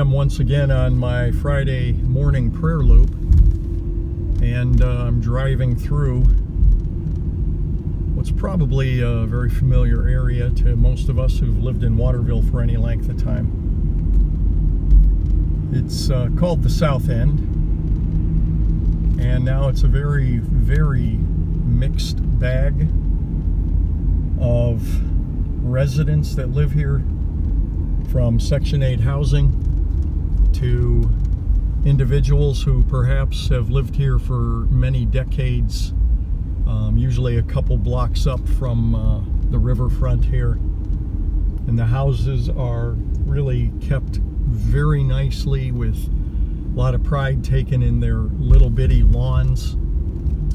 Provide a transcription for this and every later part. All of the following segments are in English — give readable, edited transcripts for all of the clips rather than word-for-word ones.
am once again on my Friday morning prayer loop, and I'm driving through what's probably a very familiar area to most of us who've lived in Waterville for any length of time. It's called the South End, and now it's a very, very mixed bag of residents that live here, from Section 8 housing to individuals who perhaps have lived here for many decades, usually a couple blocks up from the riverfront here. And the houses are really kept very nicely, with a lot of pride taken in their little bitty lawns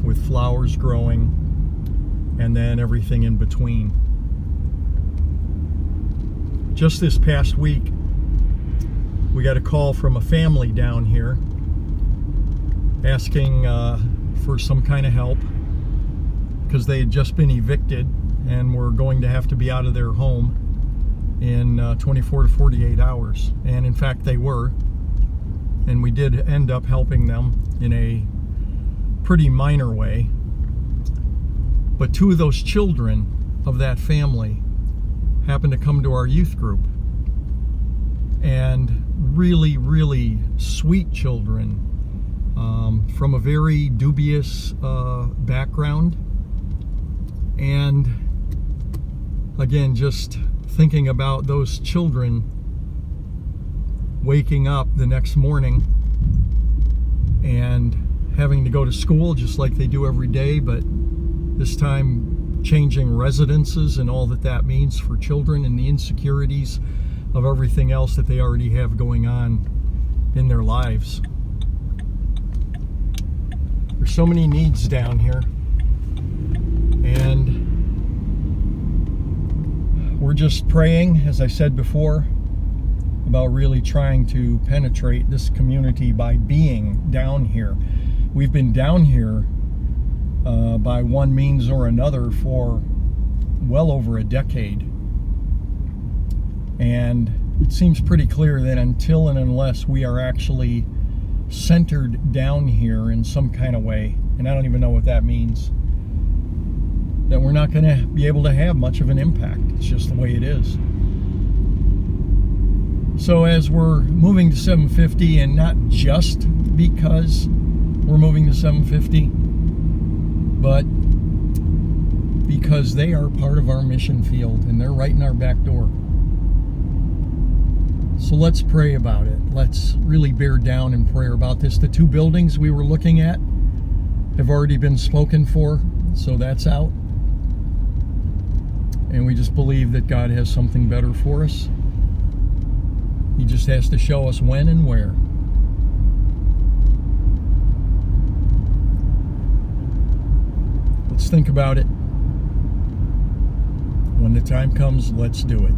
with flowers growing, and then everything in between. Just this past week, we got a call from a family down here asking for some kind of help because they had just been evicted and were going to have to be out of their home in 24 to 48 hours. And in fact, they were. And we did end up helping them in a pretty minor way. But two of those children of that family happened to come to our youth group, and really, really sweet children from a very dubious background. And again, just thinking about those children waking up the next morning and having to go to school just like they do every day, but this time changing residences and all that means for children, and the insecurities of everything else that they already have going on in their lives. There's so many needs down here, and we're just praying, as I said before, about really trying to penetrate this community by being down here. We've been down here by one means or another for well over a decade. And it seems pretty clear that until and unless we are actually centered down here in some kind of way, and I don't even know what that means, that we're not going to be able to have much of an impact. It's just the way it is. So as we're moving to 750, and not just because we're moving to 750, but because they are part of our mission field and they're right in our back door. So let's pray about it. Let's really bear down in prayer about this. The two buildings we were looking at have already been spoken for, so that's out. And we just believe that God has something better for us. He just has to show us when and where. Let's think about it. When the time comes, let's do it.